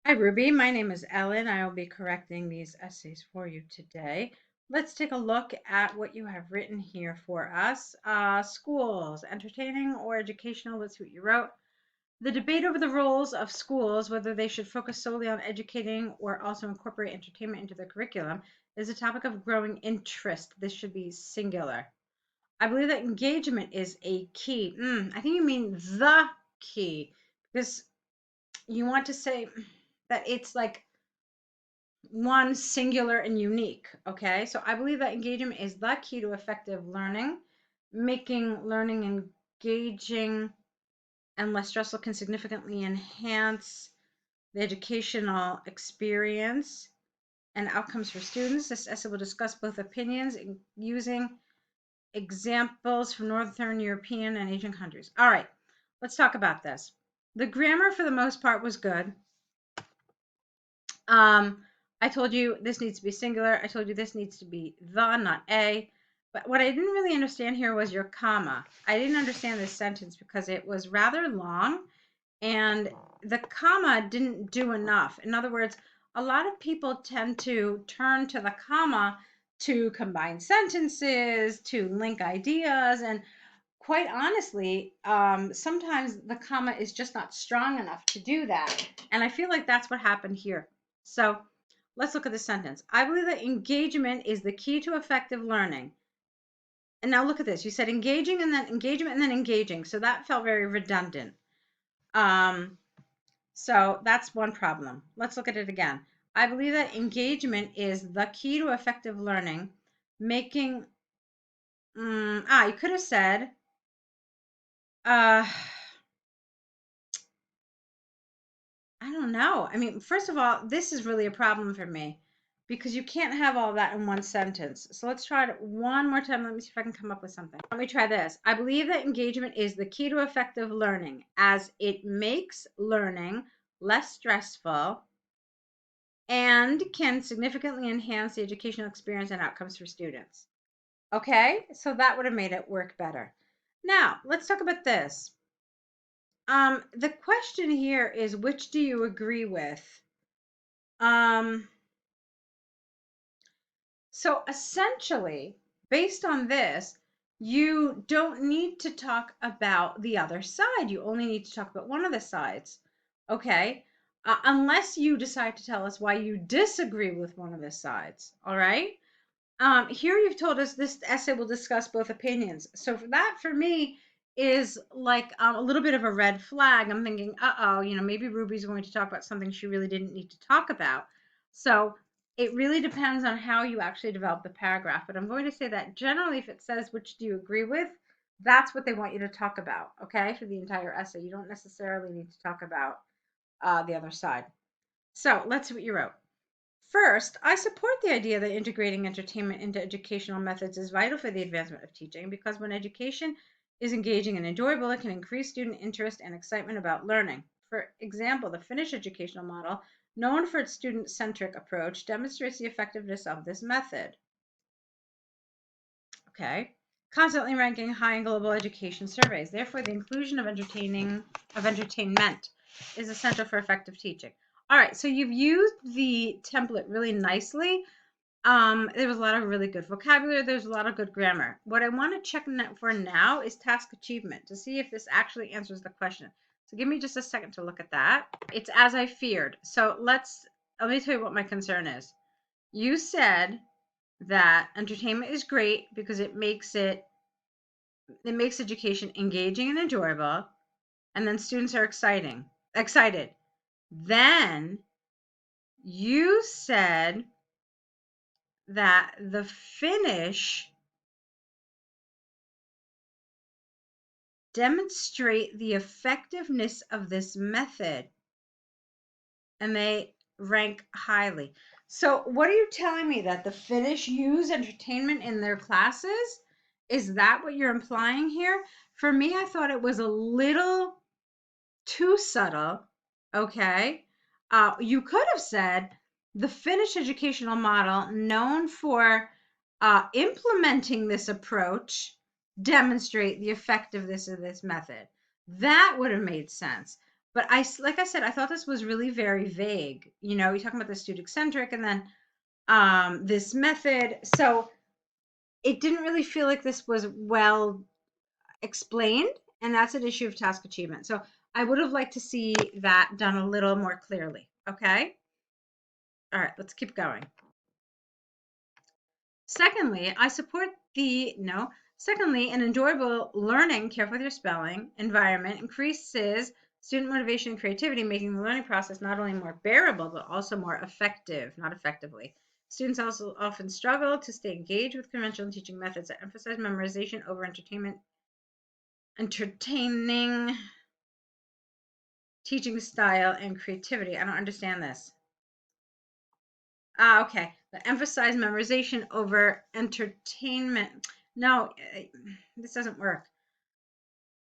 Hi, Ruby. My name is Ellen. I will be correcting these essays for you today. Let's take a look at what you have written here for us. Schools, entertaining or educational? Let's see what you wrote. The debate over the roles of schools, whether they should focus solely on educating or also incorporate entertainment into their curriculum, is a topic of growing interest. This should be singular. I believe that engagement is a key. I think you mean the key because you want to say that it's like one singular and unique. Okay, so I believe that engagement is the key to effective learning. Making learning engaging and less stressful can significantly enhance the educational experience and outcomes for students. This essay will discuss both opinions using examples from Northern European and Asian countries. All right, let's talk about this. The grammar for the most part was good. I told you this needs to be singular. I told you this needs to be the, not a. But what I didn't really understand here was your comma. I didn't understand this sentence because it was rather long and the comma didn't do enough. In other words, a lot of people tend to turn to the comma to combine sentences, to link ideas, and quite honestly, sometimes the comma is just not strong enough to do that. And I feel like that's what happened here. So let's look at the sentence. I believe that engagement is the key to effective learning. And now look at this. You said engaging and then engagement and then engaging. So that felt very redundant. So that's one problem. Let's look at it again. I believe that engagement is the key to effective learning. Making, you could have said, I don't know. I mean, first of all, this is really a problem for me because you can't have all that in one sentence. So let's try it one more time. Let me see if I can come up with something. Let me try this. I believe that engagement is the key to effective learning as it makes learning less stressful and can significantly enhance the educational experience and outcomes for students. Okay, so that would have made it work better. Now, let's talk about this. The question here is, which do you agree with? So essentially, based on this, you don't need to talk about the other side. You only need to talk about one of the sides. Okay? Unless you decide to tell us why you disagree with one of the sides. All right? Here you've told us this essay will discuss both opinions. So for that, for me, is like a little bit of a red flag. I'm thinking, uh-oh, maybe Ruby's going to talk about something she really didn't need to talk about. So it really depends on how you actually develop the paragraph. But I'm going to say that generally, if it says, which do you agree with, that's what they want you to talk about, okay, for the entire essay. You don't necessarily need to talk about the other side. So let's see what you wrote. First, I support the idea that integrating entertainment into educational methods is vital for the advancement of teaching because when education is engaging and enjoyable, it can increase student interest and excitement about learning. For example, the Finnish educational model, known for its student-centric approach, demonstrates the effectiveness of this method. Okay. Constantly ranking high in global education surveys. Therefore, the inclusion of entertainment is essential for effective teaching. All right, so you've used the template really nicely. There was a lot of really good vocabulary. There's a lot of good grammar. What I want to check for now is task achievement to see if this actually answers the question. So give me just a second to look at that. It's as I feared. So let me tell you what my concern is. You said that entertainment is great because it makes education engaging and enjoyable, and then students are excited. Then you said that the Finnish demonstrate the effectiveness of this method and they rank highly. So what are you telling me, that the Finnish use entertainment in their classes? Is that what you're implying here? For me, I thought it was a little too subtle. Okay. You could have said the Finnish educational model, known for implementing this approach, demonstrate the effectiveness of this method. That would have made sense. But like I said, I thought this was really very vague. You know, you're talking about the student centric and then this method. So it didn't really feel like this was well explained, and that's an issue of task achievement. So I would have liked to see that done a little more clearly. Okay. All right, let's keep going. Secondly, I support the no. Secondly, an enjoyable learning, careful with your spelling, environment increases student motivation and creativity, making the learning process not only more bearable, but also more effective, not effectively. Students also often struggle to stay engaged with conventional teaching methods that emphasize memorization over entertaining teaching style and creativity. I don't understand this. Okay. That emphasize memorization over entertainment. No, this doesn't work.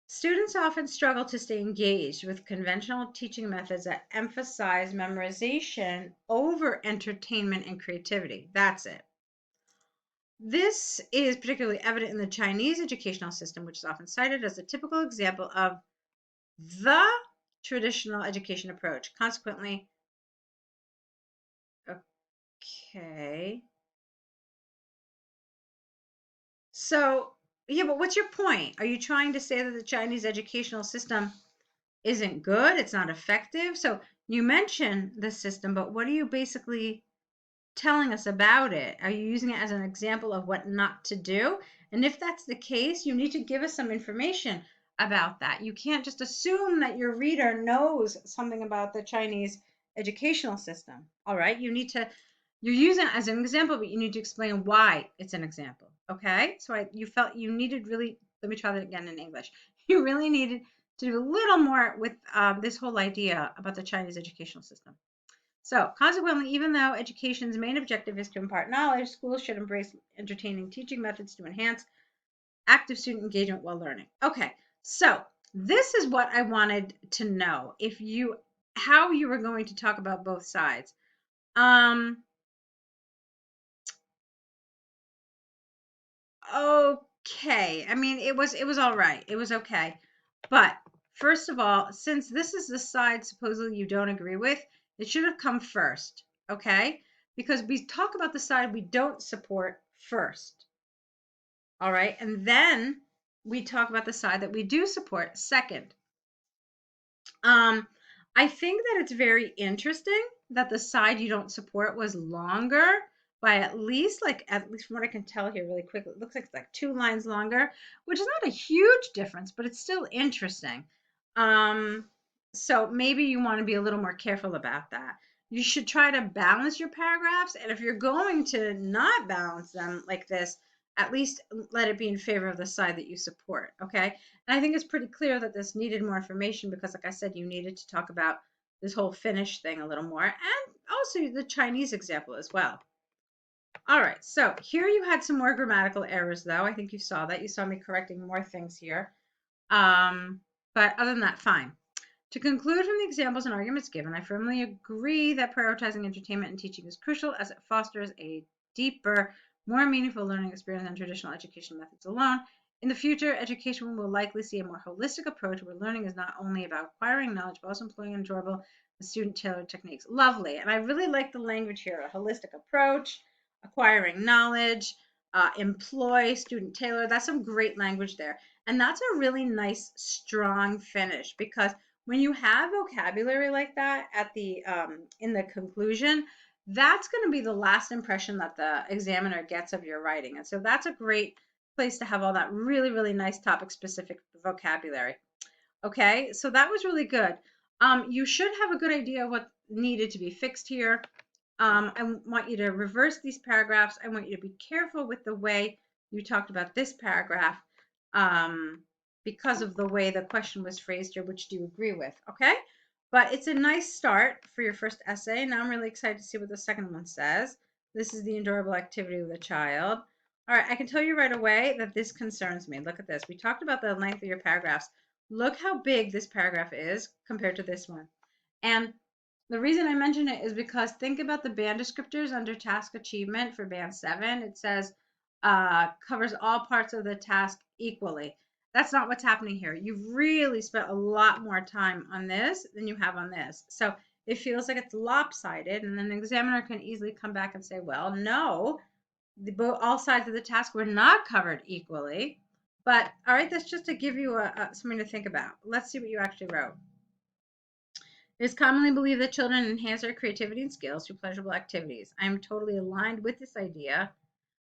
Students often struggle to stay engaged with conventional teaching methods that emphasize memorization over entertainment and creativity. That's it. This is particularly evident in the Chinese educational system, which is often cited as a typical example of the traditional education approach. Consequently, okay. So, yeah, but what's your point? Are you trying to say that the Chinese educational system isn't good? It's not effective? So, you mention the system, but what are you basically telling us about it? Are you using it as an example of what not to do? And if that's the case, you need to give us some information about that. You can't just assume that your reader knows something about the Chinese educational system. All right, you're using it as an example, but you need to explain why it's an example. Okay, so you felt you needed really. Let me try that again in English. You really needed to do a little more with this whole idea about the Chinese educational system. So, consequently, even though education's main objective is to impart knowledge, schools should embrace entertaining teaching methods to enhance active student engagement while learning. Okay, so this is what I wanted to know how you were going to talk about both sides. Okay. I mean, it was all right. It was okay. But first of all, since this is the side supposedly you don't agree with, it should have come first, okay? Because we talk about the side we don't support first. All right? And then we talk about the side that we do support second. Um, I think that it's very interesting that the side you don't support was longer by at least from what I can tell here really quickly, it looks like it's like 2 lines longer, which is not a huge difference, but it's still interesting. Um, so maybe you want to be a little more careful about that. You should try to balance your paragraphs, and if you're going to not balance them like this, at least let it be in favor of the side that you support, okay? And I think it's pretty clear that this needed more information because, like I said, you needed to talk about this whole Finnish thing a little more and also the Chinese example as well. All right, so here you had some more grammatical errors, though. I think you saw that. You saw me correcting more things here. But other than that, fine. To conclude from the examples and arguments given, I firmly agree that prioritizing entertainment and teaching is crucial as it fosters a deeper, more meaningful learning experience than traditional education methods alone. In the future, education will likely see a more holistic approach where learning is not only about acquiring knowledge, but also employing enjoyable and student-tailored techniques. Lovely. And I really like the language here, a holistic approach, acquiring knowledge, employ, student-tailored. That's some great language there. And that's a really nice, strong finish because when you have vocabulary like that at the in the conclusion, that's going to be the last impression that the examiner gets of your writing. And so that's a great place to have all that really, really nice topic specific vocabulary. Okay, so that was really good. You should have a good idea of what needed to be fixed here. I want you to reverse these paragraphs. I want you to be careful with the way you talked about this paragraph because of the way the question was phrased here, which do you agree with? Okay, but it's a nice start for your first essay. Now I'm really excited to see what the second one says. This is the enjoyable activity with a child. All right, I can tell you right away that this concerns me. Look at this. We talked about the length of your paragraphs. Look how big this paragraph is compared to this one. And the reason I mention it is because think about the band descriptors under task achievement for band 7. It says covers all parts of the task equally. That's not what's happening here. You've really spent a lot more time on this than you have on this. So it feels like it's lopsided, and then an examiner can easily come back and say, well, no, all sides of the task were not covered equally. But all right, that's just to give you something to think about. Let's see what you actually wrote. It is commonly believed that children enhance their creativity and skills through pleasurable activities. I am totally aligned with this idea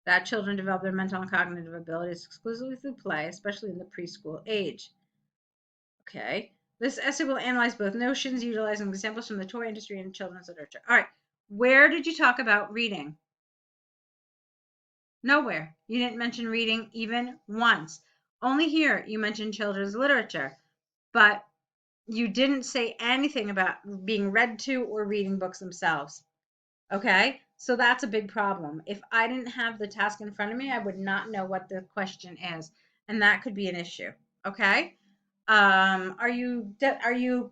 that children develop their mental and cognitive abilities exclusively through play, especially in the preschool age. Okay. This essay will analyze both notions, utilizing examples from the toy industry and children's literature. All right. Where did you talk about reading? Nowhere. You didn't mention reading even once. Only here you mentioned children's literature, but you didn't say anything about being read to or reading books themselves. Okay? So that's a big problem. If I didn't have the task in front of me, I would not know what the question is, and that could be an issue. Okay? Are you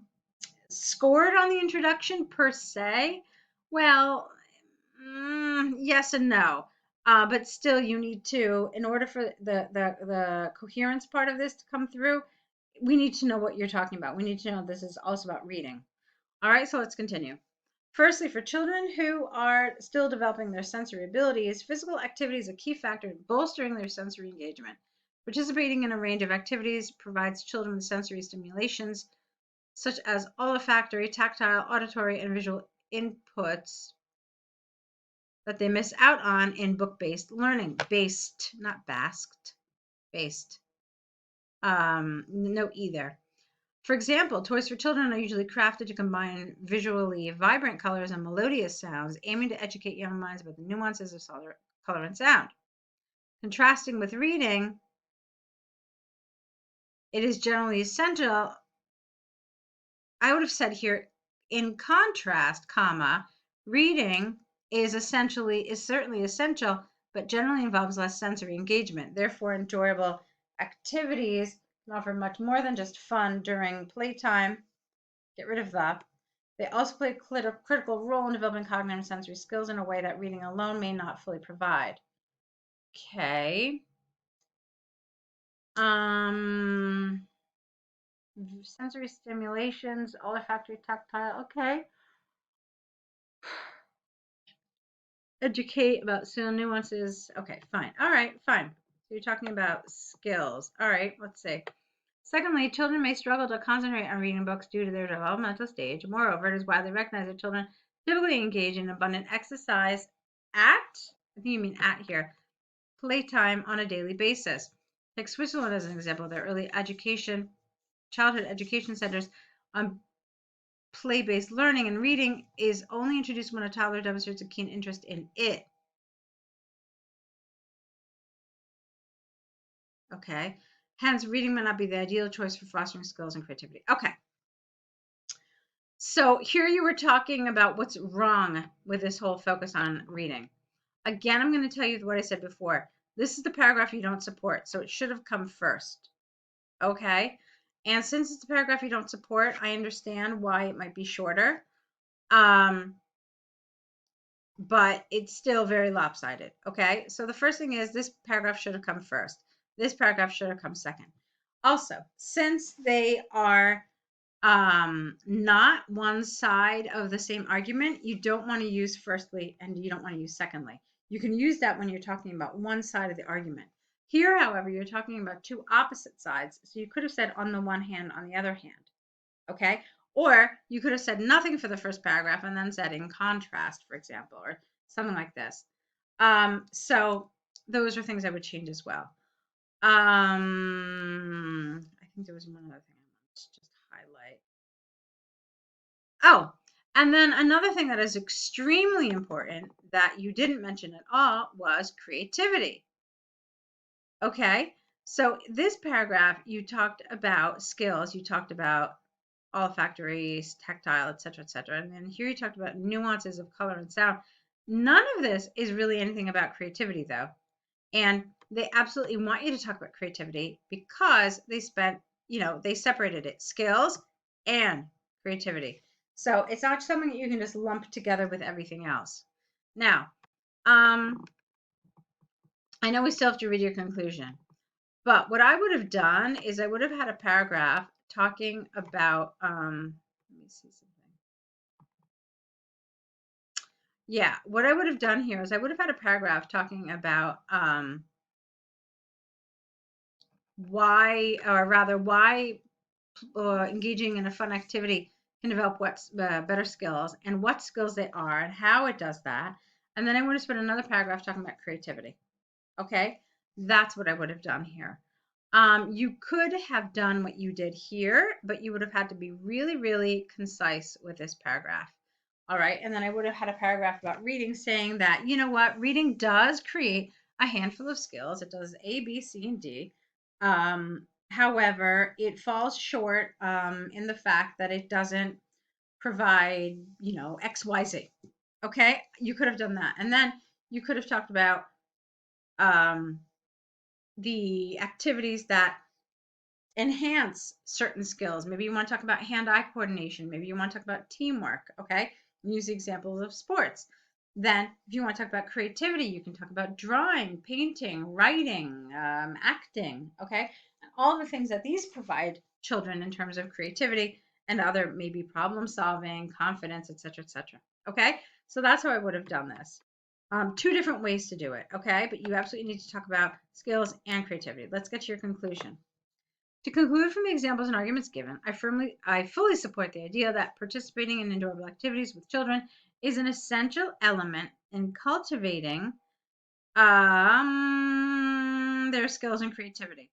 scored on the introduction per se? Well, yes and no. But still, you need to, in order for the coherence part of this to come through, we need to know what you're talking about. We need to know this is also about reading. All right, so let's continue. Firstly, for children who are still developing their sensory abilities, physical activity is a key factor in bolstering their sensory engagement. Participating in a range of activities provides children with sensory stimulations such as olfactory, tactile, auditory, and visual inputs that they miss out on in book-based learning. Based, not basked. Based. No either. For example, toys for children are usually crafted to combine visually vibrant colors and melodious sounds, aiming to educate young minds about the nuances of color and sound. Contrasting with reading, it is generally essential. I would have said here, in contrast, comma, reading is certainly essential, but generally involves less sensory engagement. Therefore, enjoyable activities can offer much more than just fun during playtime. Get rid of that. They also play a critical role in developing cognitive and sensory skills in a way that reading alone may not fully provide. Okay. Sensory stimulations, olfactory, tactile. Okay. Educate about sound nuances. Okay, fine. All right, fine. So you're talking about skills. All right, let's see. Secondly, children may struggle to concentrate on reading books due to their developmental stage. Moreover, it is widely recognized that children typically engage in abundant exercise I think you mean at here, playtime on a daily basis. Take Switzerland as an example. Their early education, childhood education centers on play-based learning and reading is only introduced when a toddler demonstrates a keen interest in it. Okay. Hence, reading may not be the ideal choice for fostering skills and creativity. Okay. So here you were talking about what's wrong with this whole focus on reading. Again, I'm going to tell you what I said before. This is the paragraph you don't support, so it should have come first. Okay? And since it's a paragraph you don't support, I understand why it might be shorter. But it's still very lopsided. Okay? So the first thing is this paragraph should have come first. This paragraph should have come second. Also, since they are not one side of the same argument, you don't want to use firstly and you don't want to use secondly. You can use that when you're talking about one side of the argument. Here, however, you're talking about two opposite sides. So you could have said on the one hand, on the other hand. Okay? Or you could have said nothing for the first paragraph and then said in contrast, for example, or something like this. So those are things I would change as well. I think there was one other thing I wanted to just highlight. Oh, and then another thing that is extremely important that you didn't mention at all was creativity. Okay, so this paragraph, you talked about skills, you talked about olfactory, tactile, etc., and then here you talked about nuances of color and sound. None of this is really anything about creativity, though. And they absolutely want you to talk about creativity because they they separated it, skills and creativity. So it's not something that you can just lump together with everything else. Now, I know we still have to read your conclusion. But what I would have done is I would have had a paragraph talking about, let me see something. Yeah, what I would have done here is I would have had a paragraph talking about why, or rather, why engaging in a fun activity can develop what's better skills and what skills they are and how it does that. And then I would have spent another paragraph talking about creativity. Okay, that's what I would have done here. You could have done what you did here, but you would have had to be really, really concise with this paragraph. All right, and then I would have had a paragraph about reading saying that, you know what, reading does create a handful of skills. It does A, B, C, and D. However, it falls short in the fact that it doesn't provide, X, Y, Z. Okay, you could have done that. And then you could have talked about um, the activities that enhance certain skills. Maybe you want to talk about hand-eye coordination. Maybe you want to talk about teamwork. Okay, use the examples of sports. Then, if you want to talk about creativity, you can talk about drawing, painting, writing, acting. Okay, and all the things that these provide children in terms of creativity and other maybe problem solving, confidence, etc., etc. Okay, so that's how I would have done this. Two different ways to do it. Okay, but you absolutely need to talk about skills and creativity. Let's get to your conclusion. To conclude from the examples and arguments given, I fully support the idea that participating in enjoyable activities with children is an essential element in cultivating their skills and creativity.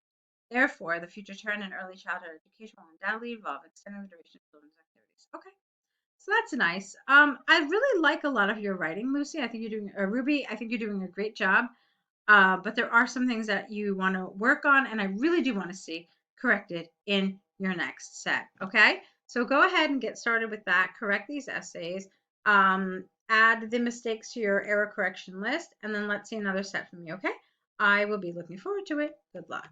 Therefore, the future trend in early childhood education will undoubtedly involve extending the duration of children's activities. Okay, so that's nice. I really like a lot of your writing, Lucy. I think you're doing, Ruby. I think you're doing a great job. But there are some things that you want to work on, and I really do want to see corrected in your next set. Okay, so go ahead and get started with that. Correct these essays. Add the mistakes to your error correction list, and then let's see another set from you. Okay, I will be looking forward to it. Good luck.